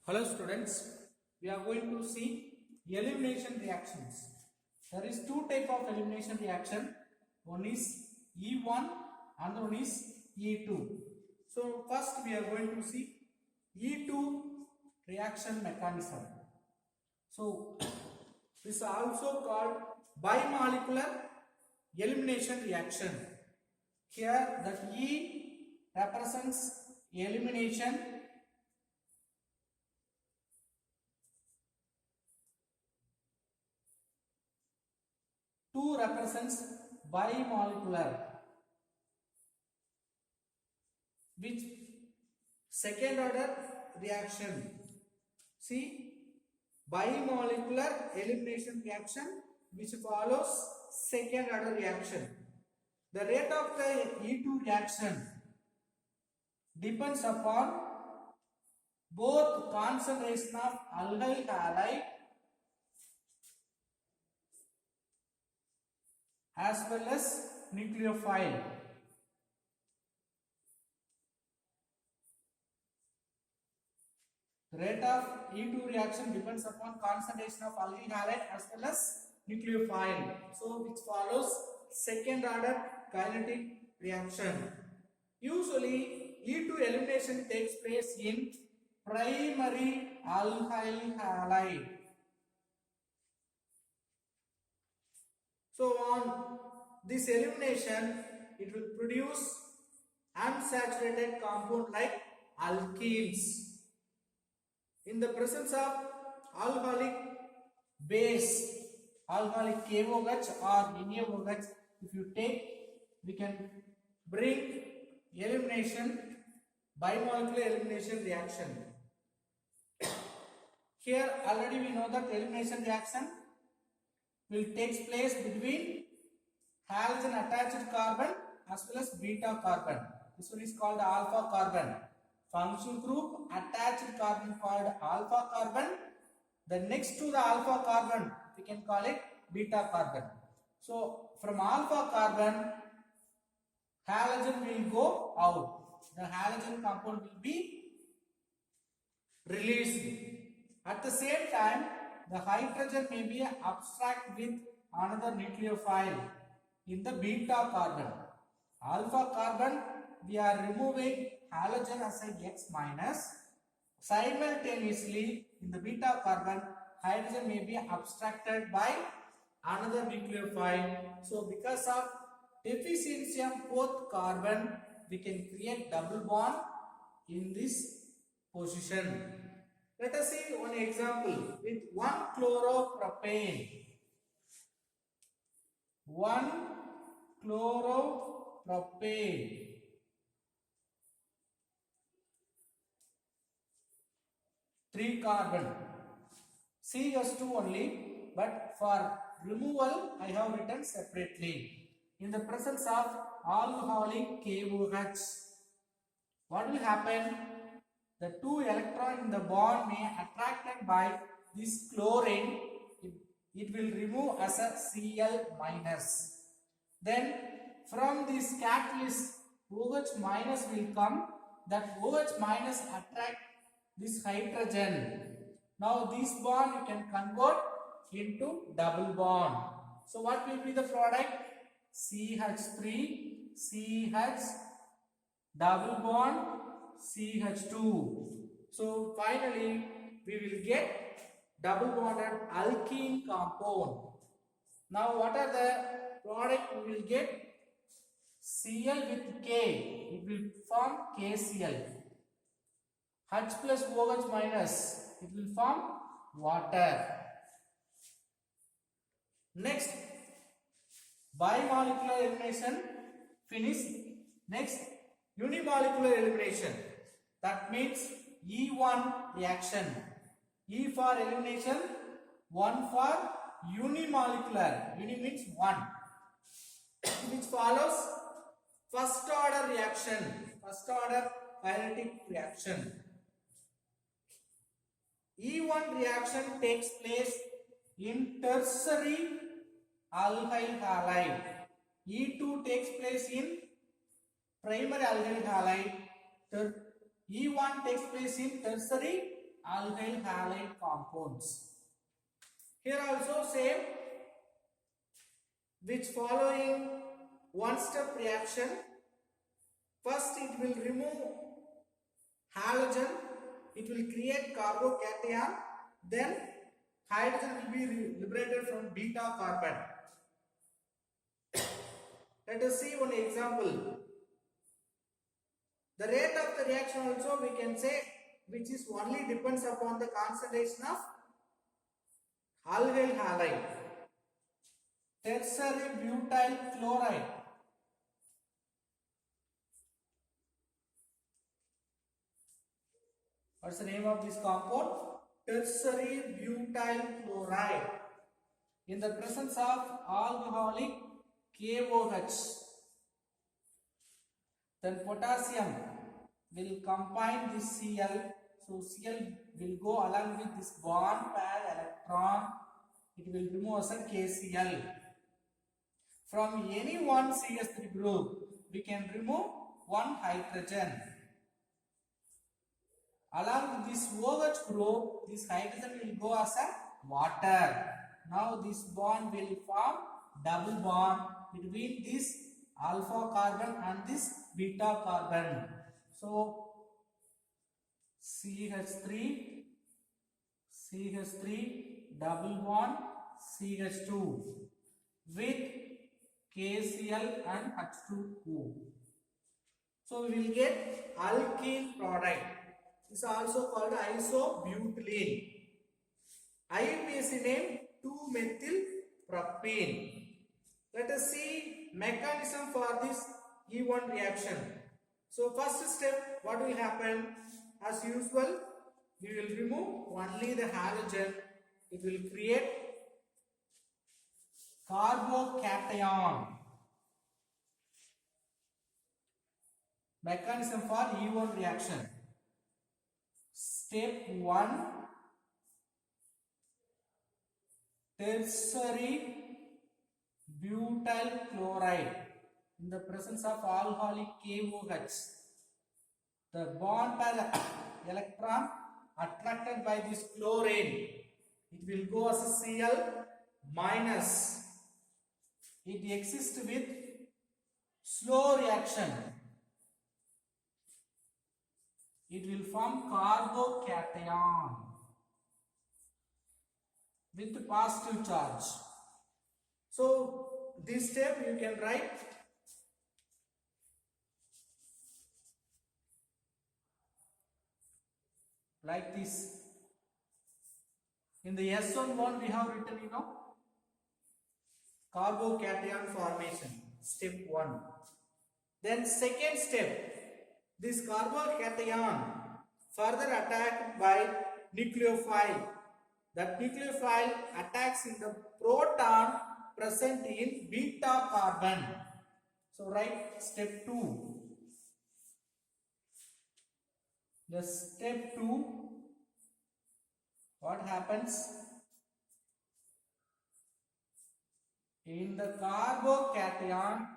Hello students, we are going to see elimination reactions. There is two type of elimination reaction. One is E1 and one is E2. So first we are going to see E2 reaction mechanism. So this is also called bimolecular elimination reaction. Here that E represents elimination, 2 represents bimolecular, which second order reaction. See, bimolecular elimination reaction which follows second order reaction. The rate of the E2 reaction depends upon both concentration of alkyl halide as well as nucleophile. The rate of E2 reaction depends upon concentration of alkyl halide as well as nucleophile. So which follows second order kinetic reaction. Usually E2 elimination takes place in primary alkyl halide. So on this elimination, it will produce unsaturated compound like alkenes. In the presence of alcoholic base, alcoholic KOH or NaOH, if you take, we can bring elimination, bimolecular elimination reaction. Here already we know that elimination reaction will take place between halogen attached carbon as well as beta carbon. This one is called alpha carbon. Functional group attached carbon called alpha carbon. The next to the alpha carbon we can call it beta carbon. So from alpha carbon, halogen will go out. The halogen compound will be released. At the same time, the hydrogen may be abstract with another nucleophile in the beta carbon. Alpha carbon, we are removing halogen as a X minus. Simultaneously, in the beta carbon, hydrogen may be abstracted by another nucleophile. So because of deficiency of both carbon, we can create double bond in this position. Let us see one example with 1-chloropropane. 1-chloropropane. 3 carbon. CH2 only, but for removal I have written separately. In the presence of alcoholic KOH, what will happen? The 2 electrons in the bond may attracted by this chlorine. It will remove as a Cl minus. Then from this catalyst OH minus will come. That OH minus attract this hydrogen. Now this bond you can convert into double bond. So what will be the product? CH3 CH double bond CH2. So finally we will get double bonded alkene compound. Now what are the product we will get? Cl with K, it will form KCl. H plus OH minus, it will form water. Next, bimolecular elimination finish. Next, unimolecular elimination. That means E1 reaction. E for elimination, 1 for unimolecular. Uni means 1. Which follows first order reaction. First order kinetic reaction. E1 reaction takes place in tertiary alkyl halide. E2 takes place in primary alkyl halide. E1 takes place in tertiary alkyl halide compounds. Here also same, which following one step reaction. First it will remove halogen, it will create carbocation, then hydrogen will be liberated from beta carbon. Let us see one example. The rate of the reaction also we can say, which is only depends upon the concentration of alkyl halide. Tertiary butyl chloride. What's the name of this compound? Tertiary butyl chloride. In the presence of alcoholic KOH, then potassium will combine this Cl. So Cl will go along with this bond pair electron. It will remove as a KCl. From any one CH3 group, we can remove one hydrogen. Along with this OH group, this hydrogen will go as a water. Now this bond will form double bond between this alpha carbon and this beta carbon. So CH3, double bond CH2 with KCl and H2O. So we will get alkene product. This is also called isobutylene. IUPAC name 2-methylpropane. Let us see mechanism for this E1 reaction. So first step, what will happen? As usual, we will remove only the halogen. It will create carbocation. Mechanism for E1 reaction. Step 1, tertiary butyl chloride in the presence of alcoholic KOH. The bond pair electron attracted by this chlorine, it will go as a Cl minus. It exists with slow reaction. It will form carbocation with positive charge. So this step you can write like this. In the S1 bond we have written, carbocation formation, step 1. Then second step, this carbocation further attacked by nucleophile. That nucleophile attacks in the proton present in beta carbon. So write step 2. The step 2, what happens? In the carbocation,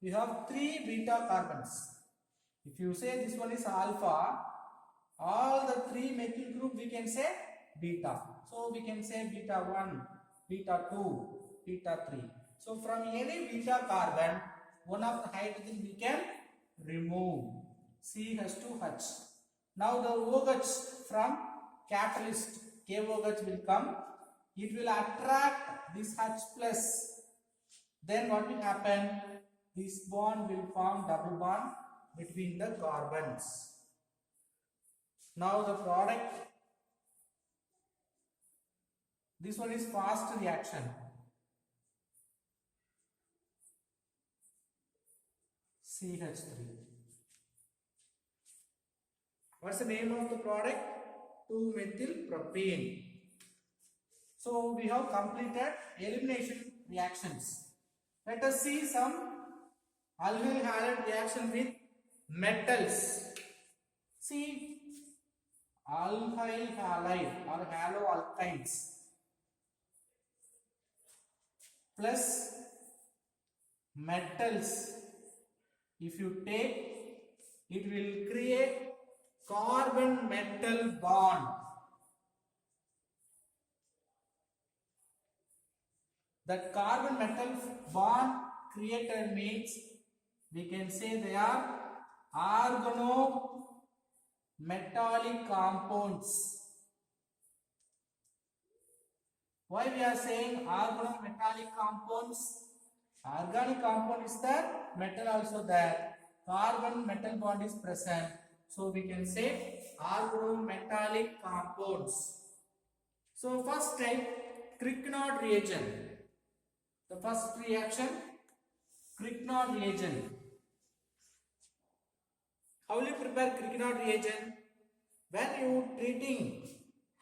we have 3 beta carbons. If you say this one is alpha, all the 3 methyl group we can say beta. So we can say beta 1, beta 2, beta 3. So from any beta carbon, one of the hydrogen we can remove, CH2H. Now the OH from catalyst KOH will come. It will attract this H plus. Then what will happen? This bond will form double bond between the carbons. Now the product, this one is fast reaction. CH3. What's the name of the product? 2-methylpropane. So we have completed elimination reactions. Let us see some alkyl halide reaction with metals. See, alkyl halide or haloalkynes plus metals, if you take, it will create carbon metal bond. That carbon metal bond created means we can say they are organometallic compounds. Why we are saying organometallic compounds? Organic compound is there, metal also there. Carbon metal bond is present. So we can say organometallic compounds. So first type, Grignard reagent. The first reaction, Grignard reagent. How will you prepare Grignard reagent? When you treating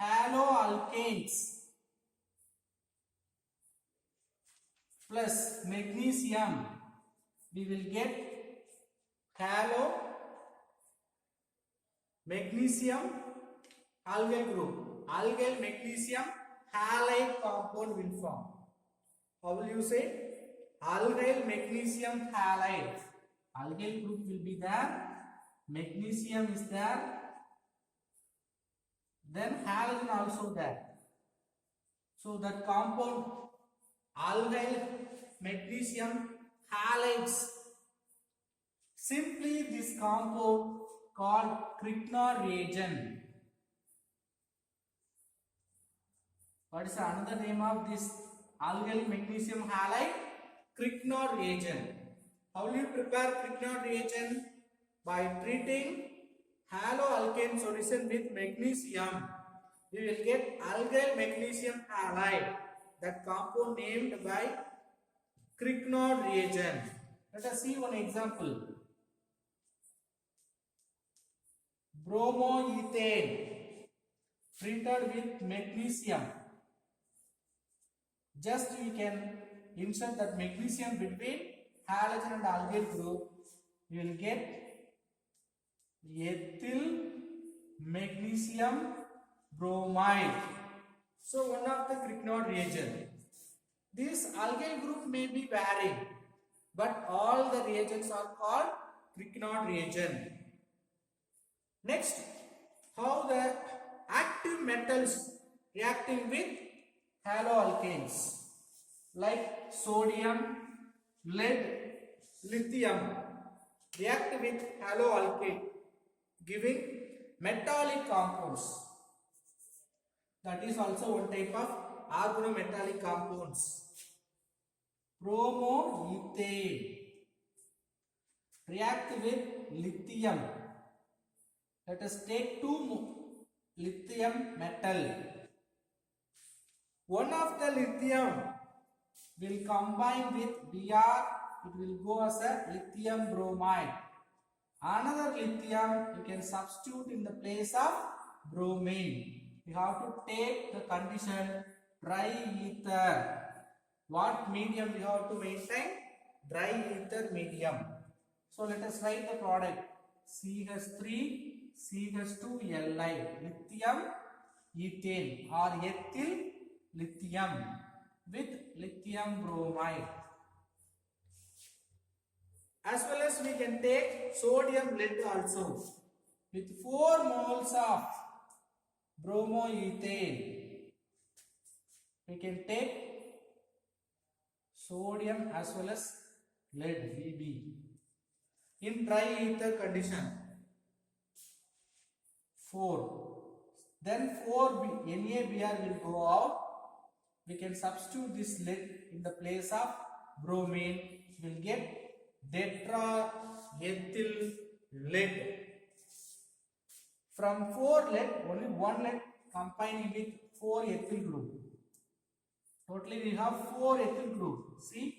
haloalkanes plus magnesium, we will get halo magnesium alkyl group. Alkyl magnesium halide compound will form. How will you say? Alkyl magnesium halide. Alkyl group will be there. Magnesium is there. Then halogen also there. So that compound alkyl magnesium halides. Simply this compound called Grignard reagent. What is another name of this alkyl magnesium halide? Grignard reagent. How will you prepare Grignard reagent? By treating haloalkane solution with magnesium, we will get alkyl magnesium halide. That compound named by Grignard reagent. Let us see one example. Bromoethane treated with magnesium. Just we can insert that magnesium between halogen and alkyl group. We will get ethyl magnesium bromide. So one of the Grignard reagent. This alkyl group may be varying, but all the reagents are called Grignard reagent. Next, how the active metals reacting with haloalkanes like sodium, lead, lithium react with haloalkane, giving metallic compounds. That is also one type of organometallic compounds. Bromoethane react with lithium. Let us take two lithium metal. One of the lithium will combine with Br, it will go as a lithium bromide. Another lithium you can substitute in the place of bromine. You have to take the condition dry ether. What medium we have to maintain? Dry ether medium. So let us write the product. CH3 CH2Li, lithium ethane or ethyl lithium with lithium bromide. As well as we can take sodium lead also with 4 moles of bromoethane. We can take sodium as well as lead Vb in dry ether condition. 4. Then 4 NaBr will go out. We can substitute this lead in the place of bromine. We will get tetraethyl lead. From 4 lead, only 1 lead combining with 4 ethyl group. Totally we have 4 ethyl group. See?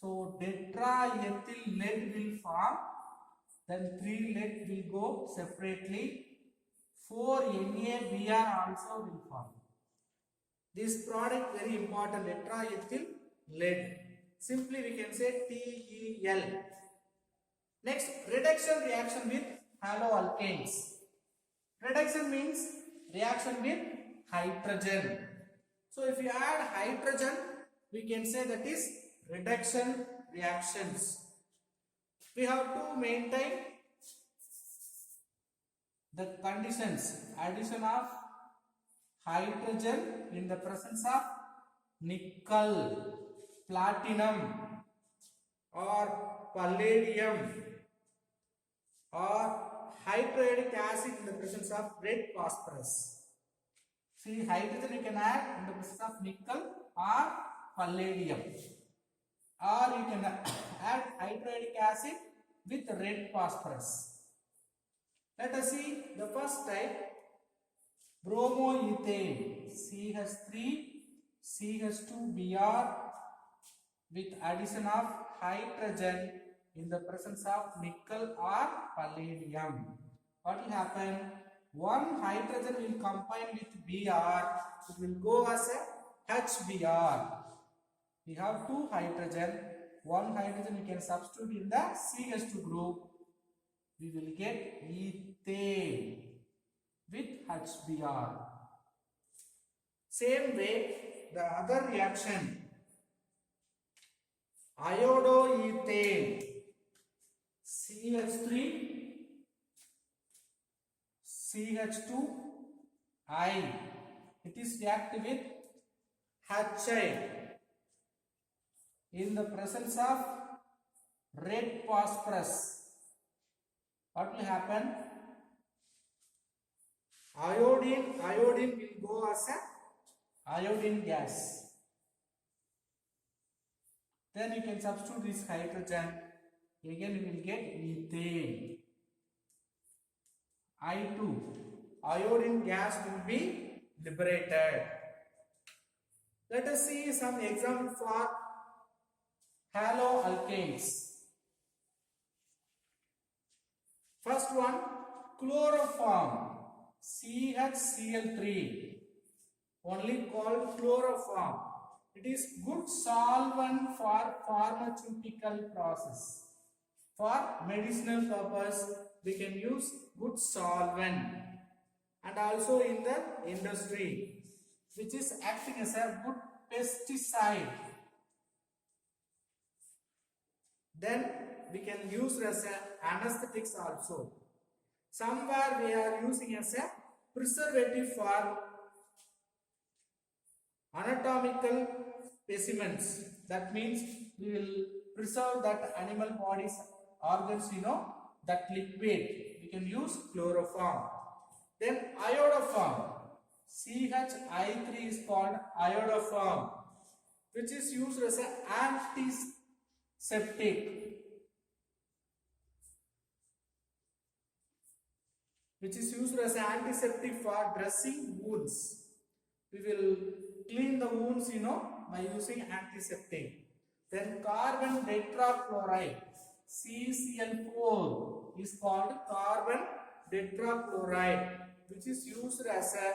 So tetraethyl lead will form. Then 3 lead will go separately. 4 NaBr also will form. This product very important, tetraethyl lead. Simply we can say TEL. Next, reduction reaction with haloalkanes. Reduction means reaction with hydrogen. So if you add hydrogen, we can say that is reduction reactions. We have to maintain the conditions, addition of hydrogen in the presence of nickel, platinum, or palladium, or hydrochloric acid in the presence of red phosphorus. See, hydrogen you can add in the presence of nickel or palladium, or you can add hydrochloric acid with red phosphorus. Let us see the first type, bromoethane, CH3 CH2Br with addition of hydrogen in the presence of nickel or palladium. What will happen? One hydrogen will combine with Br, it will go as a HBr. We have two hydrogen, one hydrogen we can substitute in the CH2 group, we will get ethane with HBr. Same way, the other reaction, iodoethane, CH3 CH2I, it is reacted with HI in the presence of red phosphorus. What will happen? Iodine will go as a iodine gas. Then you can substitute this hydrogen, again you will get ethane. I2, iodine gas will be liberated. Let us see some example for haloalkanes. First one, chloroform, CHCl3, only called chloroform. It is good solvent for pharmaceutical process. For medicinal purpose, we can use good solvent, and also in the industry, which is acting as a good pesticide. Then we can use as a anesthetics also. Somewhere we are using as a preservative for anatomical specimens. That means we will preserve that animal body's organs, that liquid. We can use chloroform. Then iodoform, CHI3 is called iodoform, which is used as an antiseptic. Which is used as an antiseptic for dressing wounds. We will clean the wounds, by using antiseptic. Then carbon tetrachloride, CCl4, is called carbon tetrachloride, which is used as a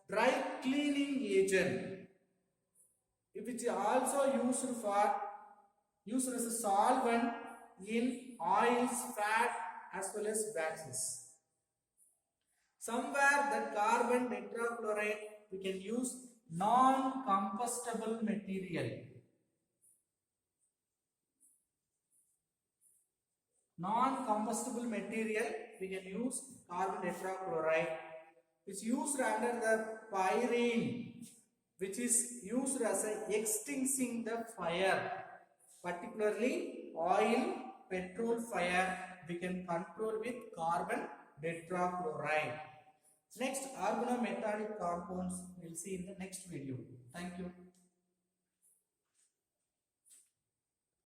dry cleaning agent. Which is also used as a solvent in oils, fat, as well as waxes. Somewhere the carbon tetrachloride we can use non-combustible material. Non-combustible material we can use carbon tetrachloride, which is used under the pyrene, which is used as a extinguishing the fire, particularly oil, petrol fire. We can control with carbon tetrachloride. Next, organometallic compounds we'll see in the next video. Thank you.